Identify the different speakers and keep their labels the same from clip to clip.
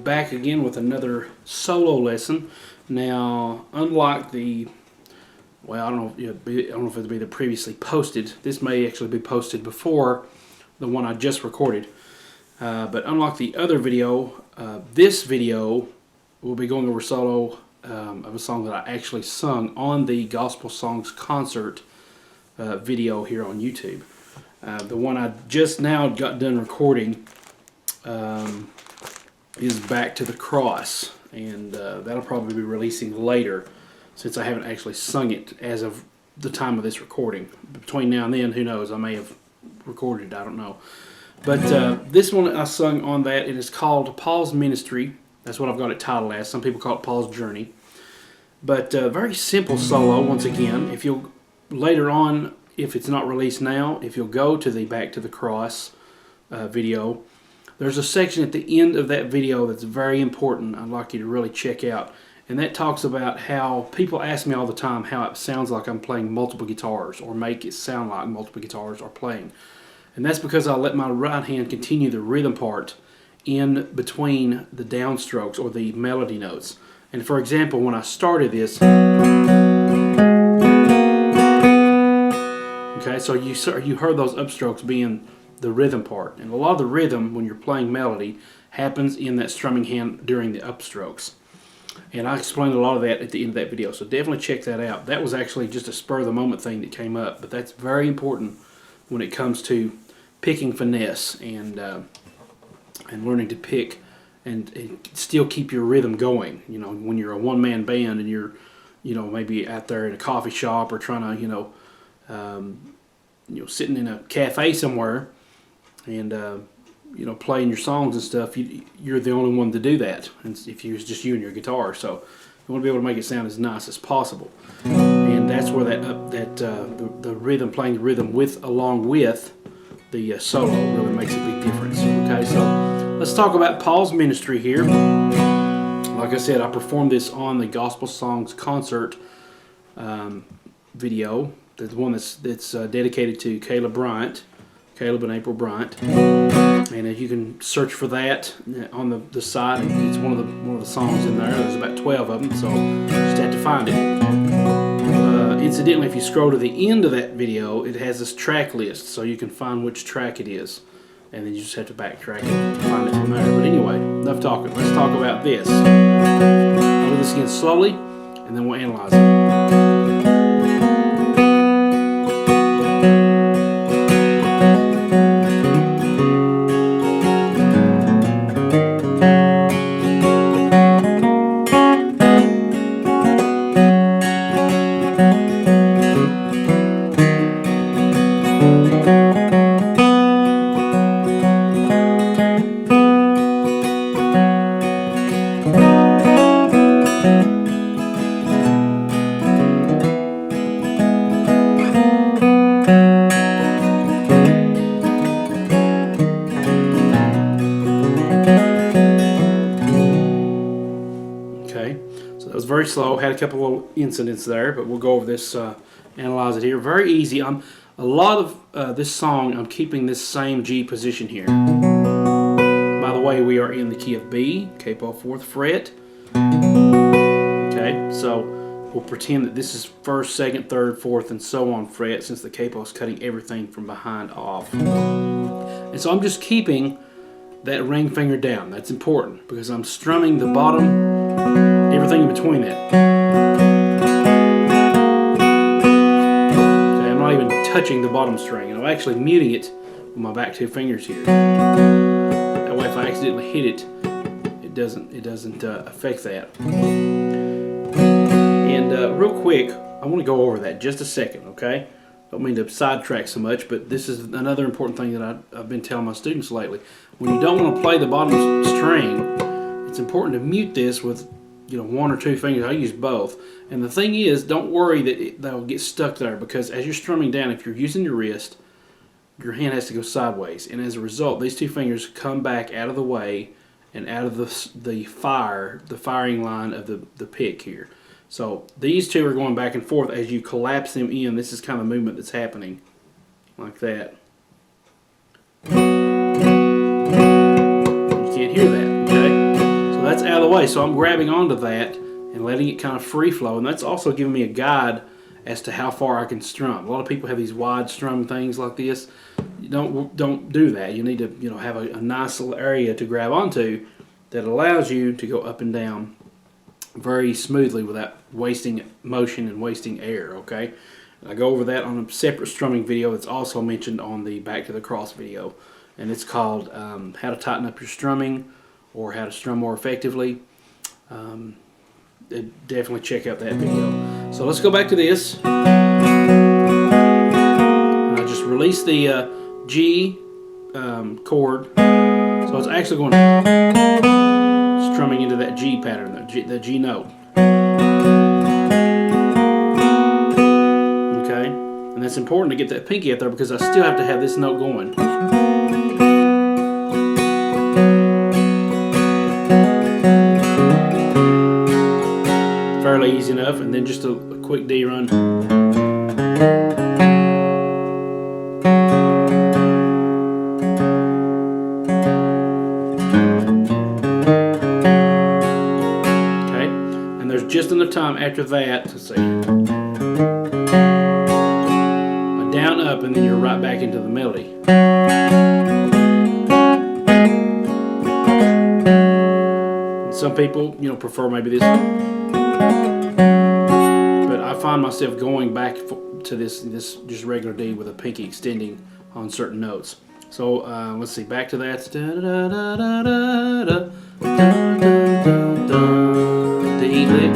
Speaker 1: back again with another solo lesson. Now, unlike the, well, I don't know if it'll be the previously posted. This may actually be posted before the one I just recorded. But unlike the other video, this video will be going over solo of a song that I actually sung on the Gospel Songs Concert video here on YouTube. The one I just now got done recording is Back to the Cross, and that'll probably be releasing later since I haven't actually sung it as of the time of this recording. Between now and then, who knows, I may have recorded it, I don't know. But this one I sung on that, it is called Paul's Ministry. That's what I've got it titled as. Some people call it Paul's Journey. But very simple solo, once again. If you'll, later on, if it's not released now, if you'll go to the Back to the Cross video, there's a section at the end of that video that's very important I'd like you to really check out. And that talks about how people ask me all the time how it sounds like I'm playing multiple guitars, or make it sound like multiple guitars are playing. And that's because I let my right hand continue the rhythm part in between the downstrokes or the melody notes. And for example, when I started this, okay, so you heard those upstrokes being the rhythm part. And a lot of the rhythm, when you're playing melody, happens in that strumming hand during the upstrokes. And I explained a lot of that at the end of that video, so definitely check that out. That was actually just a spur-of-the-moment thing that came up, but that's very important when it comes to picking finesse and learning to pick and still keep your rhythm going. You know, when you're a one-man band and you're, you know, maybe out there in a coffee shop or trying to, sitting in a cafe somewhere and playing your songs and stuff, you're the only one to do that. And if it's just you and your guitar, so you want to be able to make it sound as nice as possible. And that's where the rhythm, playing the rhythm along with the solo really makes a big difference. Okay, so let's talk about Paul's ministry here. Like I said, I performed this on the Gospel Songs Concert video. The one that's dedicated to Caleb and April Bryant. And you can search for that on the site. It's one of the songs in there. There's about 12 of them, so you just have to find it. Incidentally, if you scroll to the end of that video, it has this track list, so you can find which track it is. And then you just have to backtrack and find it from there. But anyway, enough talking. Let's talk about this. I'll do this again slowly, and then we'll analyze it. Very slow, had a couple of incidents there, but we'll go over this, analyze it here. Very easy. A lot of this song, I'm keeping this same G position here. By the way, we are in the key of B, capo 4th fret. Okay, so we'll pretend that this is 1st, 2nd, 3rd, 4th, and so on fret, since the capo is cutting everything from behind off. And so I'm just keeping that ring finger down. That's important because I'm strumming the bottom, everything in between that. Okay, I'm not even touching the bottom string, and I'm actually muting it with my back 2 fingers here. That way, if I accidentally hit it, it doesn't affect that. And real quick, I want to go over that just a second. Okay, don't mean to sidetrack so much, but this is another important thing that I've been telling my students lately. When you don't want to play the bottom string, it's important to mute this with 1 or 2 fingers. I use both. And the thing is, don't worry that they'll get stuck there, because as you're strumming down, if you're using your wrist, your hand has to go sideways. And as a result, these 2 fingers come back out of the way and out of the firing line of the pick here. So these 2 are going back and forth as you collapse them in. This is kind of movement that's happening like that. You can't hear that, okay? So away. So I'm grabbing onto that and letting it kind of free flow, and that's also giving me a guide as to how far I can strum. A lot of people have these wide strum things like this. You don't do that. You need to have a nice little area to grab onto that allows you to go up and down very smoothly without wasting motion and wasting air. Okay, I go over that on a separate strumming video that's also mentioned on the Back to the Cross video, and it's called How to Tighten Up Your Strumming, or How to Strum More Effectively. Definitely check out that video. So let's go back to this. And I just release the G chord, so it's actually going strumming into that G pattern, the G note. Okay, and that's important to get that pinky up there because I still have to have this note going. Fairly easy enough, and then just a quick D run. Okay, and there's just enough time after that to say a down up, and then you're right back into the melody. And some people, prefer maybe this. But I find myself going back to this just regular D with a pinky extending on certain notes. So let's see, back to that. The E lick.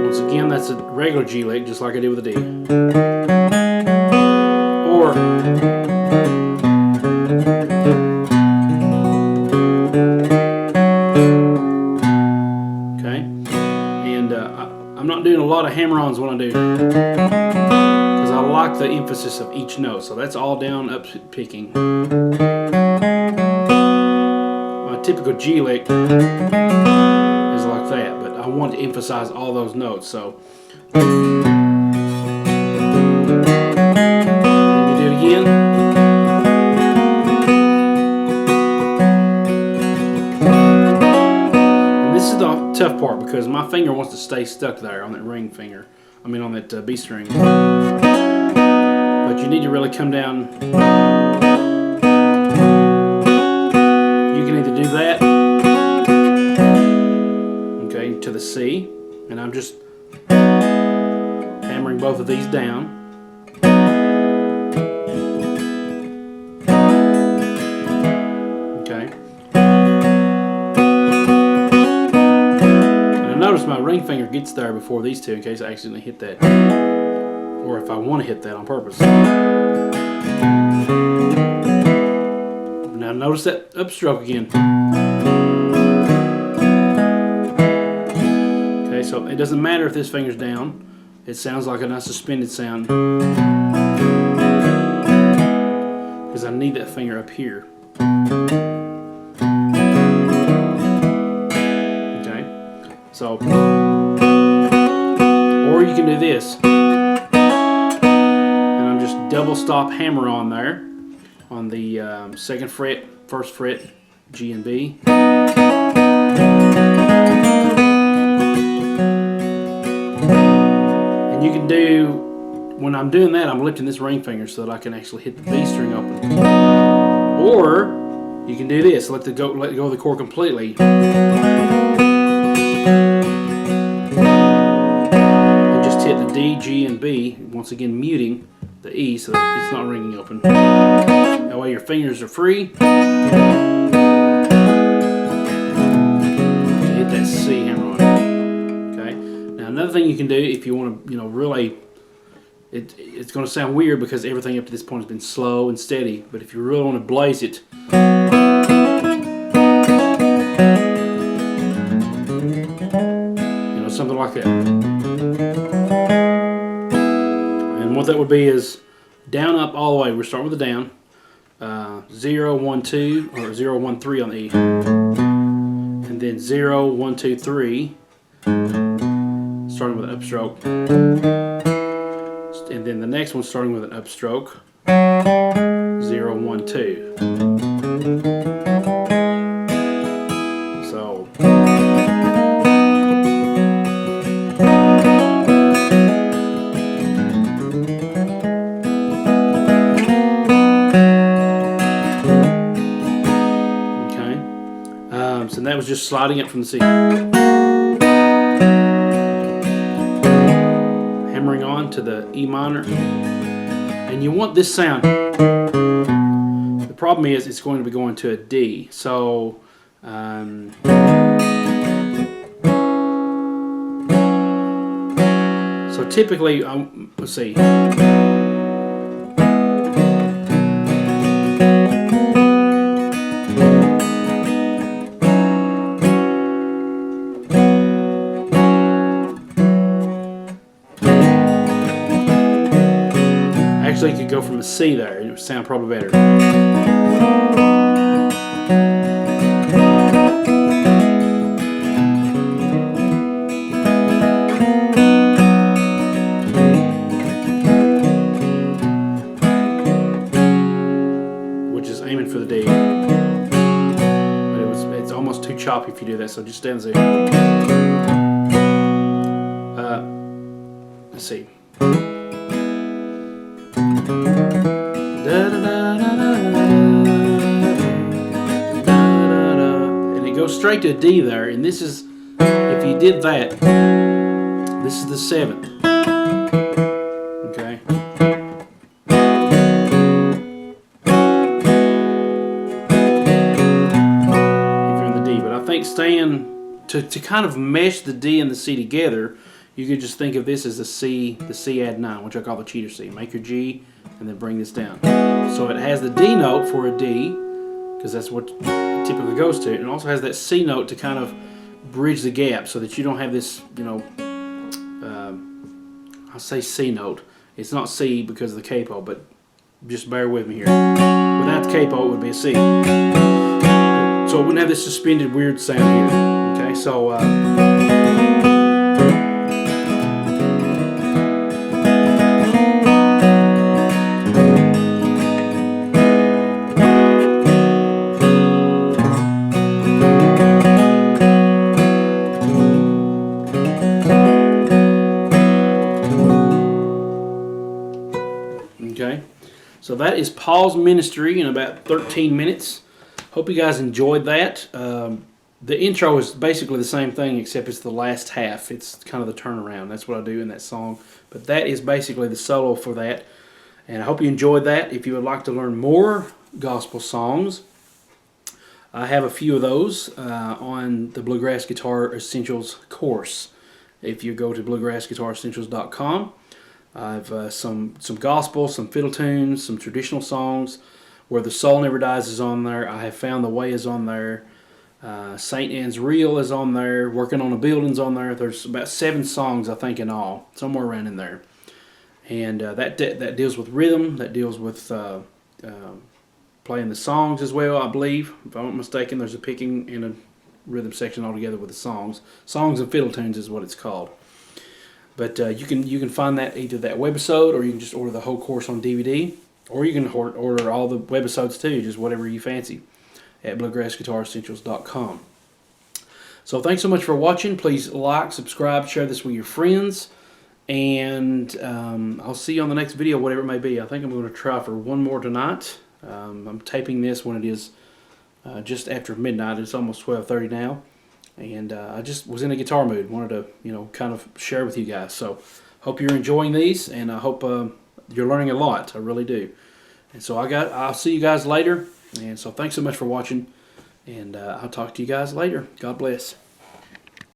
Speaker 1: Once again, that's a regular G lick, just like I did with the D. Or okay, and I'm not doing a lot of hammer-ons when I do, because I like the emphasis of each note. So that's all down, up picking. My typical G lick is like that, but I want to emphasize all those notes. So again. And this is the tough part because my finger wants to stay stuck there on that ring finger. I mean on that B string. But you need to really come down. You can either do that, okay, to the C, and I'm just hammering both of these down. Notice my ring finger gets there before these two in case I accidentally hit that, or if I want to hit that on purpose. Now notice that upstroke again. Okay, so it doesn't matter if this finger's down. It sounds like a nice suspended sound because I need that finger up here. So, or you can do this, and I'm just double stop hammer on there on the second fret, first fret, G and B. And you can do, when I'm doing that, I'm lifting this ring finger so that I can actually hit the B string open. Or you can do this, let go of the chord completely. And just hit the D, G, and B, once again muting the E so that it's not ringing open. That way your fingers are free to hit that C hammer on. Okay. Now another thing you can do if you want to, really, it's going to sound weird because everything up to this point has been slow and steady. But if you really want to blaze it, something like that. And what that would be is down, up, all the way. We're starting with the down. 0, 1, 2, or 0, 1, 3 on the E. And then 0, 1, 2, 3. starting with an upstroke, and then the next one starting with an upstroke, 0, 1, 2. So okay, so that was just sliding it from the C. To the E minor, and you want this sound. The problem is it's going to be going to a D, so so typically let's see, actually you could go from a C there and it would sound probably better. Which is aiming for the D. But it's almost too choppy if you do that, so just stand there. Let's see. And it goes straight to a D there, and this is, if you did that, this is the 7th. Okay. If you're in the D, but I think staying to kind of mesh the D and the C together, you could just think of this as the C add 9, which I call the cheater C. Make your G and then bring this down. So it has the D note for a D, because that's what it typically goes to. And it also has that C note to kind of bridge the gap so that you don't have this, you know, I'll say C note. It's not C because of the capo, but just bear with me here. Without the capo, it would be a C. So it wouldn't have this suspended weird sound here. Okay, so okay, so that is Paul's Ministry in about 13 minutes. Hope you guys enjoyed that. The intro is basically the same thing, except it's the last half. It's kind of the turnaround. That's what I do in that song. But that is basically the solo for that. And I hope you enjoyed that. If you would like to learn more gospel songs, I have a few of those on the Bluegrass Guitar Essentials course. If you go to bluegrassguitaressentials.com, I have some gospel, some fiddle tunes, some traditional songs. Where the Soul Never Dies is on there. I Have Found the Way is on there. St. Anne's Reel is on there. Working on a Building's on there. There's about 7 songs, I think, in all. Somewhere around in there. And that deals with rhythm. That deals with playing the songs as well, I believe. If I'm not mistaken, there's a picking and a rhythm section altogether with the songs. Songs and fiddle tunes is what it's called. But you can find that either that webisode, or you can just order the whole course on DVD. Or you can order all the webisodes too, just whatever you fancy, at bluegrassguitaressentials.com. So thanks so much for watching. Please like, subscribe, share this with your friends. And I'll see you on the next video, whatever it may be. I think I'm going to try for one more tonight. I'm taping this when it is just after midnight. It's almost 12:30 now. And I just was in a guitar mood. Wanted to, kind of share with you guys. So hope you're enjoying these, and I hope you're learning a lot. I really do. And so I'll see you guys later. And so thanks so much for watching, and I'll talk to you guys later. God bless.